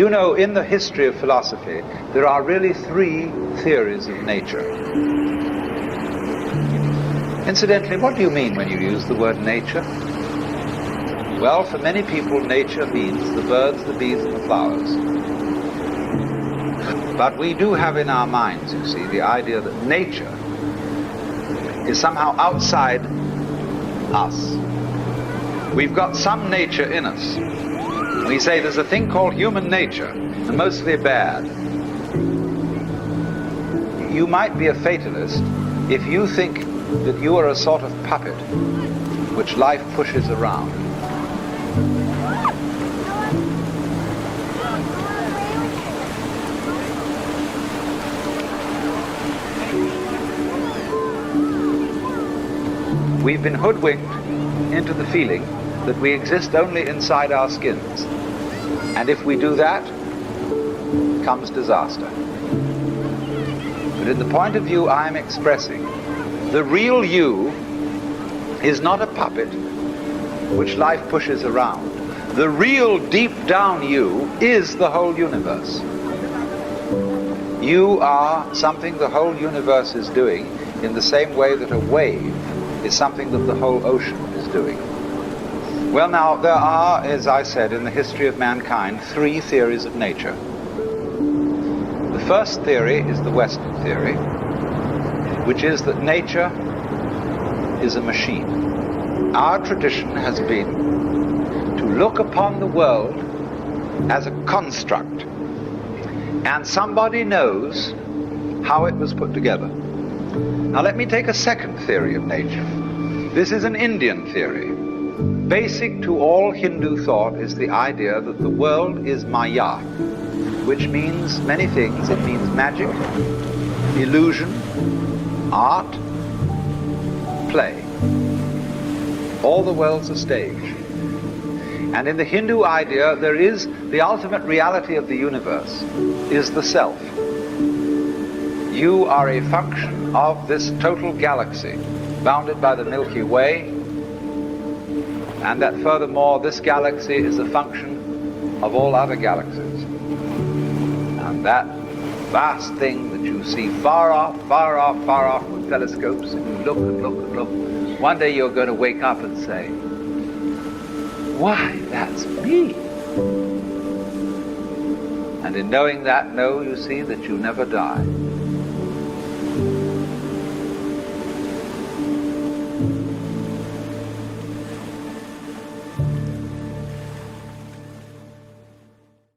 You know, in the history of philosophy, there are really three theories of nature. Incidentally, what do you mean when you use the word nature? Well, for many people, nature means the birds, the bees, and the flowers. But we do have in our minds, you see, the idea that nature is somehow outside us. We've got some nature in us. We say there's a thing called human nature, and mostly bad. You might be a fatalist if you think that you are a sort of puppet which life pushes around. We've been hoodwinked into the feeling that we exist only inside our skins. And if we do that, comes disaster. But in the point of view I'm expressing, the real you is not a puppet which life pushes around. The real deep down you is the whole universe. You are something the whole universe is doing in the same way that a wave is something that the whole ocean is doing. Well, now, there are, as I said, in the history of mankind, three theories of nature. The first theory is the Western theory, which is that nature is a machine. Our tradition has been to look upon the world as a construct, and somebody knows how it was put together. Now, let me take a second theory of nature. This is an Indian theory. Basic to all Hindu thought is the idea that the world is maya, which means many things. It means magic, illusion, art, play. All the world's a stage. And in the Hindu idea, there is the ultimate reality of the universe, is the self. You are a function of this total galaxy, bounded by the Milky Way, and that furthermore this galaxy is a function of all other galaxies. And that vast thing that you see far off with telescopes, and you look and look and look, one day you're going to wake up and say, why, that's me. And in knowing that, you see that you never die.